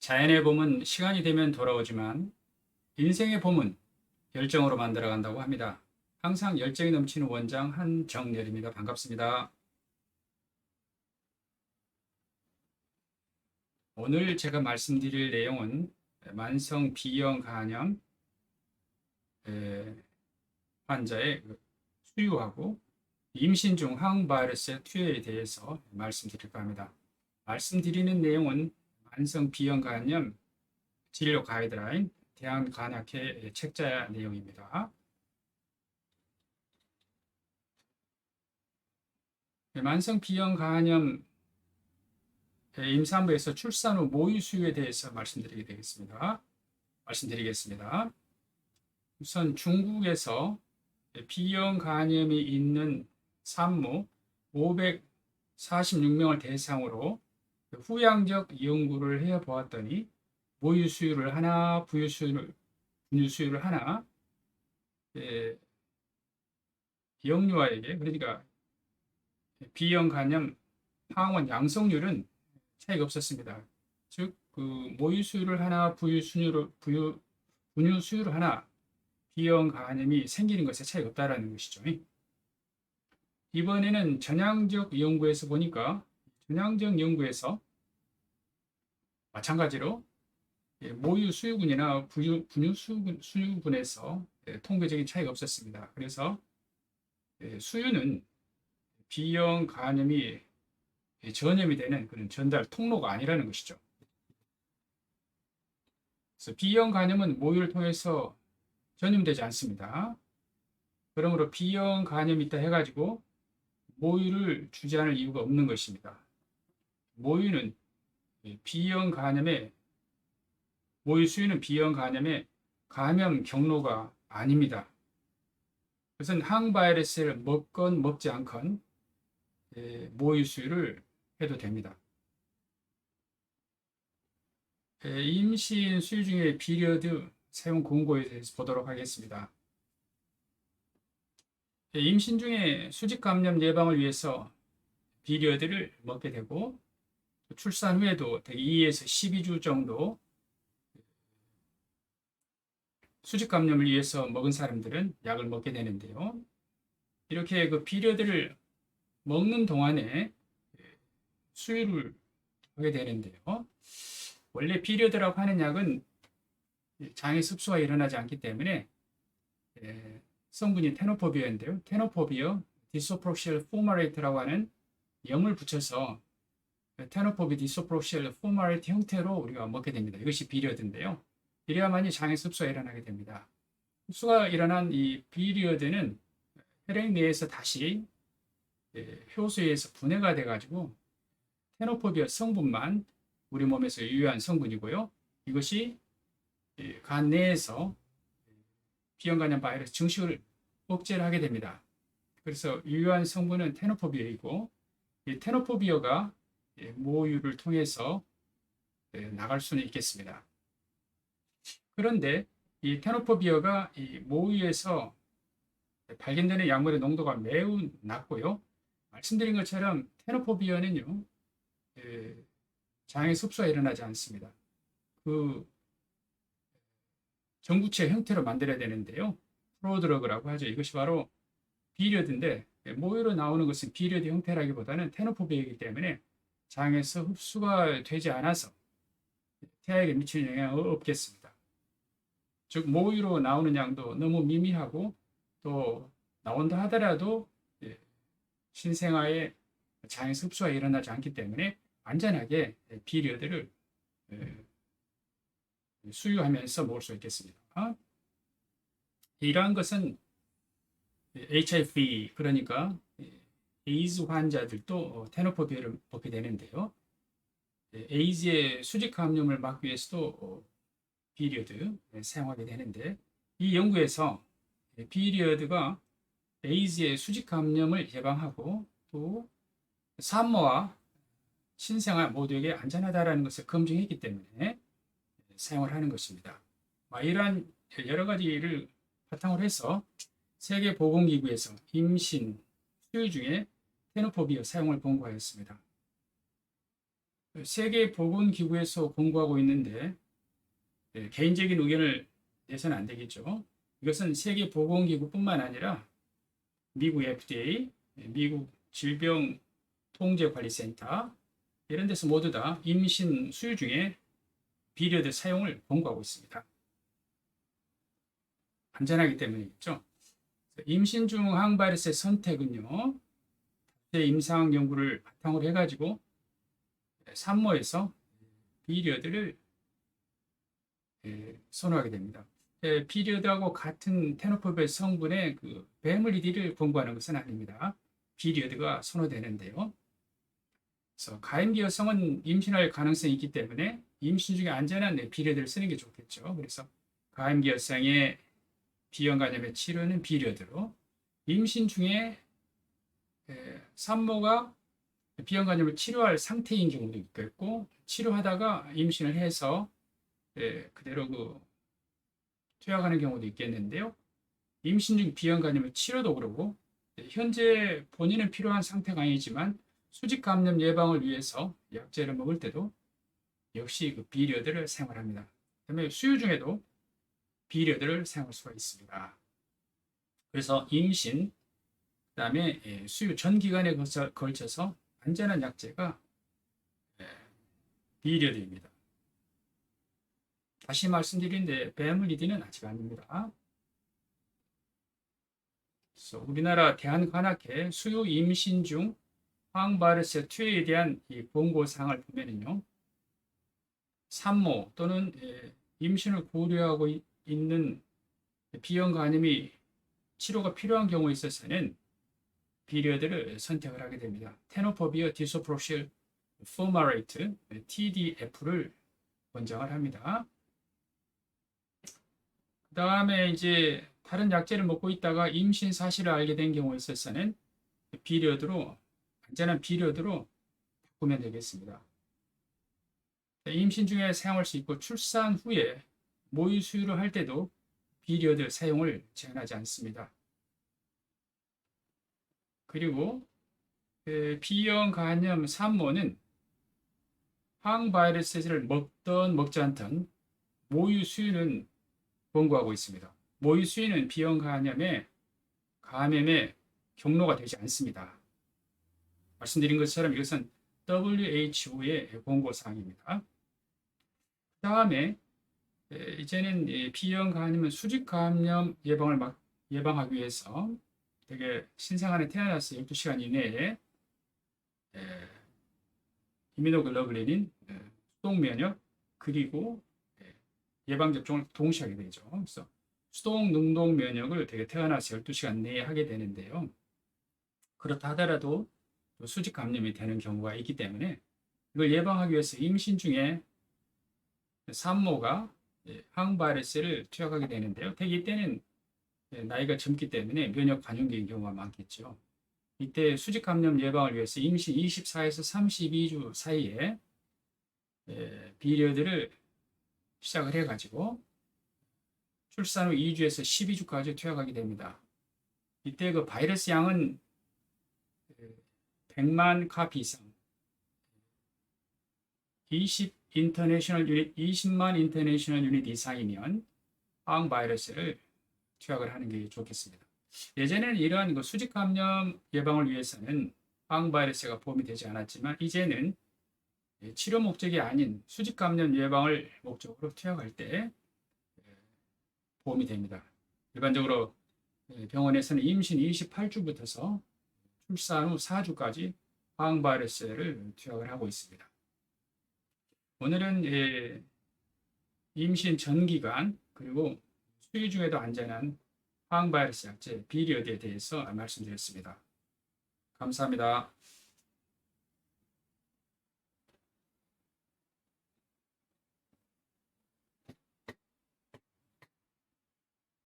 자연의 봄은 시간이 되면 돌아오지만 인생의 봄은 열정으로 만들어간다고 합니다. 항상 열정이 넘치는 원장 한정열입니다. 반갑습니다. 오늘 제가 말씀드릴 내용은 만성 B형 간염 환자의 수유하고 임신 중 항바이러스의 투여에 대해서 말씀드릴까 합니다. 말씀드리는 내용은 만성 B형 간염 진료 가이드라인 대한간약회 책자 내용입니다. 만성 B형 간염 임산부에서 출산 후 모유 수유에 대해서 말씀드리겠습니다. 우선 중국에서 B형 간염이 있는 산모 546명을 대상으로 후양적 연구를 해 보았더니 모유 수유를 하나, 분유 수유를 하나, 영유아에게, 그러니까 B형 간염 항원 양성률은 차이가 없었습니다. 즉, 그 모유 수유를 하나, 분유 수유를 하나, B형 간염이 생기는 것에 차이가 없다라는 것이죠. 이번에는 전향적 연구에서 보니까 전향적 연구에서 마찬가지로 모유 수유군이나 분유 수유군에서 통계적인 차이가 없었습니다. 그래서 수유는 B형 간염이 전염이 되는 그런 전달 통로가 아니라는 것이죠. 그래서 B형 간염은 모유를 통해서 전염되지 않습니다. 그러므로 B형 간염이 있다 해가지고 모유를 주지 않을 이유가 없는 것입니다. 모유는 B형 간염의 모유 수유는 B형 간염의 감염 경로가 아닙니다. 그것은 항바이러스를 먹건 먹지 않건 모유 수유를 해도 됩니다. 임신 수유 중에 비리어드 사용 권고에 대해서 보도록 하겠습니다. 임신 중에 수직 감염 예방을 위해서 비리어드를 먹게 되고 출산 후에도 2에서 12주 정도 수직 감염을 위해서 먹은 사람들은 약을 먹게 되는데요. 이렇게 그 비리어드를 먹는 동안에 수유를 하게 되는데요. 원래 비리어드라고 하는 약은 장의 습수가 일어나지 않기 때문에 성분이 테노포비어인데요. 테노포비어 디소프록실 포마레이트라고 하는 염을 붙여서 테노포비 디소프록실 포마레이트 형태로 우리가 먹게 됩니다. 이것이 비리어드인데요. 이래야만이 장의 습수가 일어나게 됩니다. 습수가 일어난 이 비리어드는 혈액 내에서 다시 효소에 의해서 분해가 돼가지고 테노포비어 성분만 우리 몸에서 유효한 성분이고요. 이것이 간 내에서 B형 간염 바이러스 증식을 억제를 하게 됩니다. 그래서 유효한 성분은 테노포비어이고 이 테노포비어가 모유를 통해서 나갈 수는 있겠습니다. 그런데 이 테노포비어가 이 모유에서 발견되는 약물의 농도가 매우 낮고요. 말씀드린 것처럼 테노포비어는요, 장의 습수가 일어나지 않습니다. 그 전구체 형태로 만들어야 되는데요. 프로드러그라고 하죠. 이것이 바로 비리어드인데 모유로 나오는 것은 비리어드 형태라기보다는 테노포비어이기 때문에 장에서 흡수가 되지 않아서 태아에게 미치는 영향은 없겠습니다. 즉 모유로 나오는 양도 너무 미미하고 또 나온다 하더라도 신생아의 장에서 흡수가 일어나지 않기 때문에 안전하게 비리어드를 수유하면서 먹을 수 있겠습니다. 이러한 것은 HIV, 그러니까 에이즈 환자들도 테노포비아를 먹게 되는데요. 에이즈의 수직 감염을 막기 위해서도 비리어드 사용하게 되는데 이 연구에서 비리어드가 에이즈의 수직 감염을 예방하고 또 산모와 신생아 모두에게 안전하다는 것을 검증했기 때문에 사용을 하는 것입니다. 이러한 여러 가지를 바탕으로 해서 세계보건기구에서 임신, 수유 중에 테노포비어 사용을 권고하였습니다. 세계보건기구에서 공고하고 있는데 개인적인 의견을 내서는 안 되겠죠. 이것은 세계보건기구뿐만 아니라 미국 FDA, 미국 질병통제관리센터 이런 데서 모두 다 임신 수유 중에 비료들 사용을 권고하고 있습니다. 안전하기 때문이겠죠. 임신 중 항바이러스의 선택은요, 임상 연구를 바탕으로 해가지고 산모에서 비료들을 선호하게 됩니다. 비리어드하고 같은 테노포베 성분의 그 베물리디를 권고하는 것은 아닙니다. 비리어드가 선호되는데요. 그래서 가임기 여성은 임신할 가능성이 있기 때문에 임신 중에 안전한 비리어드를 쓰는 게 좋겠죠. 그래서 가임기 여성의 비형 간염의 치료는 비리어드로, 임신 중에 산모가 비형 간염을 치료할 상태인 경우도 있겠고, 치료하다가 임신을 해서 그대로 퇴학하는 경우도 있겠는데요. 임신 중 비형 간염의 치료도 그러고, 현재 본인은 필요한 상태가 아니지만 수직 감염 예방을 위해서 약제를 먹을 때도 역시 그 비리어드를 사용합니다. 그다음에 수유 중에도 비리어드를 사용할 수가 있습니다. 그래서 임신, 그다음에 수유 전 기간에 걸쳐서 안전한 약제가 비리어드입니다. 다시 말씀드리는데 베물리디는 아직 아닙니다. 그래서 우리나라 대한관악회 수유 임신 중 항바이러스 투여에 대한 이 권고사항을 보면은요, 산모 또는 임신을 고려하고 있는 비형 간염이 치료가 필요한 경우에 있어서는 비리어드를 선택을 하게 됩니다. 테노포비어 디소프로실 포마레이트 TDF를 권장을 합니다. 그 다음에 이제 다른 약제를 먹고 있다가 임신 사실을 알게 된 경우에 있어서는 비리어드로, 안전한 비리어드로 바꾸면 되겠습니다. 임신 중에 사용할 수 있고 출산 후에 모유 수유를 할 때도 비리어드 사용을 제한하지 않습니다. 그리고 비형 간염 산모는 항바이러스를 먹던 먹지 않던 모유 수유는 권고하고 있습니다. 모유 수유는 비형 감염의 경로가 되지 않습니다. 말씀드린 것처럼 이것은 WHO의 권고사항입니다. 그 다음에 이제는 비형 감염은 수직 감염 예방하기 위해서 되게 신생아에 태어나서 12시간 이내에 이뮤노글로불린인 수동 면역 그리고 예방접종을 동시에 하게 되죠. 그래서 수동 능동 면역을 되게 태어나서 12시간 내에 하게 되는데요. 그렇다 하더라도 수직 감염이 되는 경우가 있기 때문에 이걸 예방하기 위해서 임신 중에 산모가 항바이러스를 투약하게 되는데요. 대개 이때는 나이가 젊기 때문에 면역 관용기인 경우가 많겠죠. 이때 수직 감염 예방을 위해서 임신 24에서 32주 사이에 비리어드를 시작을 해가지고 출산 후 2주에서 12주까지 투약하게 됩니다. 이때 그 바이러스 양은 100만 카피 이상, 20만 인터내셔널 유닛 이상이면 항바이러스를 투약을 하는 게 좋겠습니다. 예전에는 이러한 수직 감염 예방을 위해서는 항바이러스가 보험이 되지 않았지만 이제는 치료 목적이 아닌 수직 감염 예방을 목적으로 투약할 때 보험이 됩니다. 일반적으로 병원에서는 임신 28주부터서 출산 후 4주까지 항바이러스를 투약을 하고 있습니다. 오늘은 임신 전 기간 그리고 수유 중에도 안전한 항바이러스 약제 비리어드에 대해서 말씀드렸습니다. 감사합니다.